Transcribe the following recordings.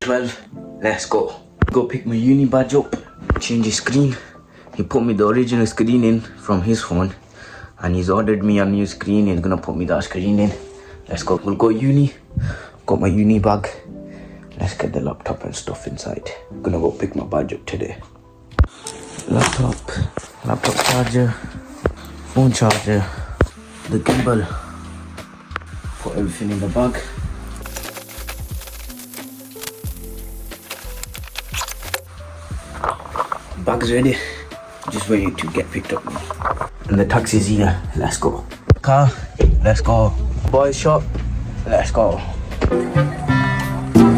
12. Let's go. Go pick my uni badge up, change the screen. He put me the original screen in from his phone, and he's ordered me a new screen. He's gonna put me that screen in. Let's go. We'll go uni. Got my uni bag. Let's get the laptop and stuff inside. Gonna go pick my badge up today. Laptop charger, phone charger, the gimbal. Put everything in the bag. Bag's ready. Just waiting to get picked up. And the taxi's here. Let's go. Car. Let's go. Boys shop. Let's go.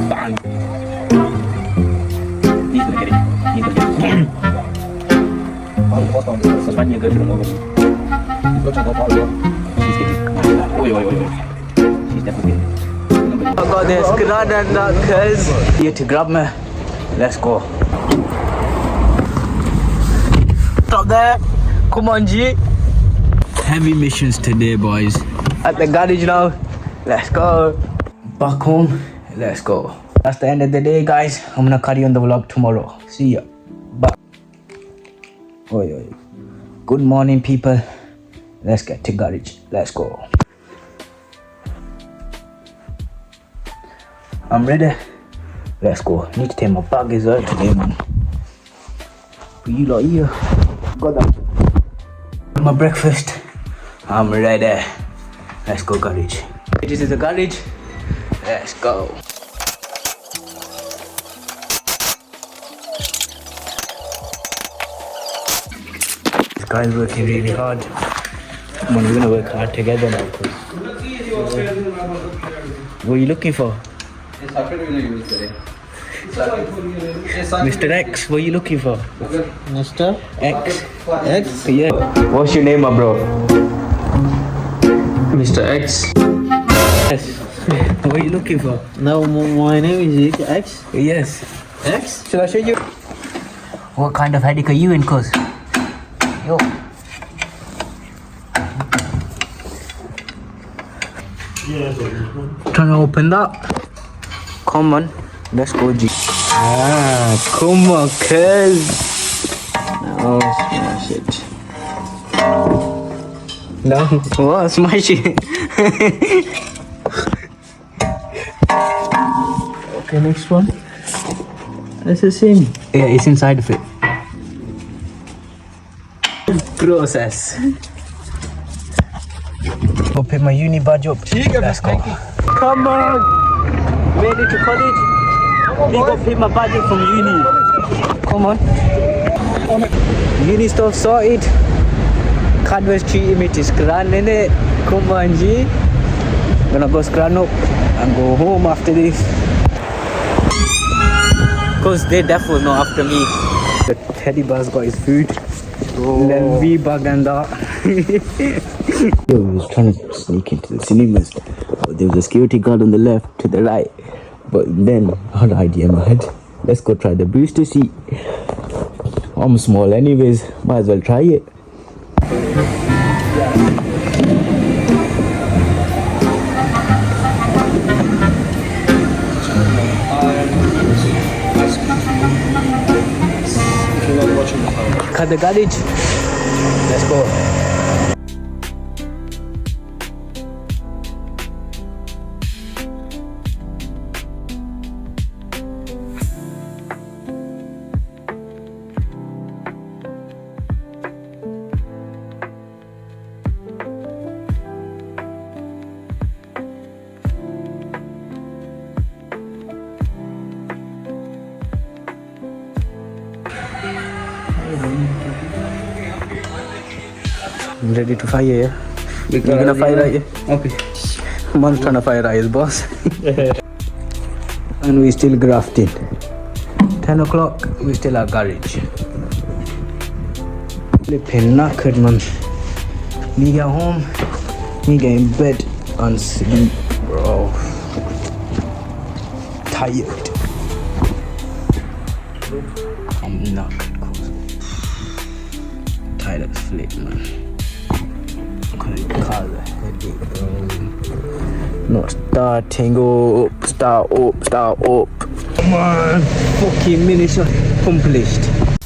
Bang. He's gonna get it. He's gonna get it. Sepanjang ke dalam mobil. Lo cakap apa lo? She's getting. Oi. She's definitely. I got this grad and that cuz here to grab me. Let's go. Stop there. Come on, G. Heavy missions today, boys. At the garage now. Let's go. Back home. Let's go. That's the end of the day, guys. I'm gonna carry on the vlog tomorrow. See ya. Bye. Oi. Good morning, people. Let's get to garage. Let's go. I'm ready. Let's go. Need to take my bag as well today, man. You lot here. Got that. My breakfast. I'm ready. Let's go garage. This is the garage. Let's go. This guy's working really hard. Come on, we're gonna work hard together now. What are you looking for? Mr. X, what are you looking for? Mr. X? X? Yeah. What's your name, bro? Mr. X. Yes. What are you looking for? No, my name is X. Yes. X? Should I show you? What kind of headache are you in, cuz? Yo. Trying to open that. Come on. Let's go, G. Come on, cuz. Oh, smash it. No? What? Smash it. Okay, next one. That's the same. Yeah, it's inside of it. Process. Go pick my uni badge up. Let's go. Come on. Made it to college. We go pick my badge up from uni. Come on. Uni stuff sorted. Cadwell's treating me to scran, innit? Come on, G. Gonna go scran up and go home after this. Cause they definitely not after me. The teddy bear's got his food. Then V-bag and that. Yo, we was trying to sneak into the cinemas. But there was a security guard on the left, to the right. But then I had an idea in my head. Let's go try the booster seat. I'm small anyways, might as well try it. Cut the garage. Let's go. I'm ready to fire, yeah? You're gonna fire right, yeah? Okay. Man's trying to fire right, his boss. And we still grafting. 10 o'clock, we still at garage. Flipping knackered, man. Me get home, me get in bed and sleep, bro. Tired. I'm knackered, cause tired as flip, man. Not starting up, start up. Come on, fucking mission accomplished.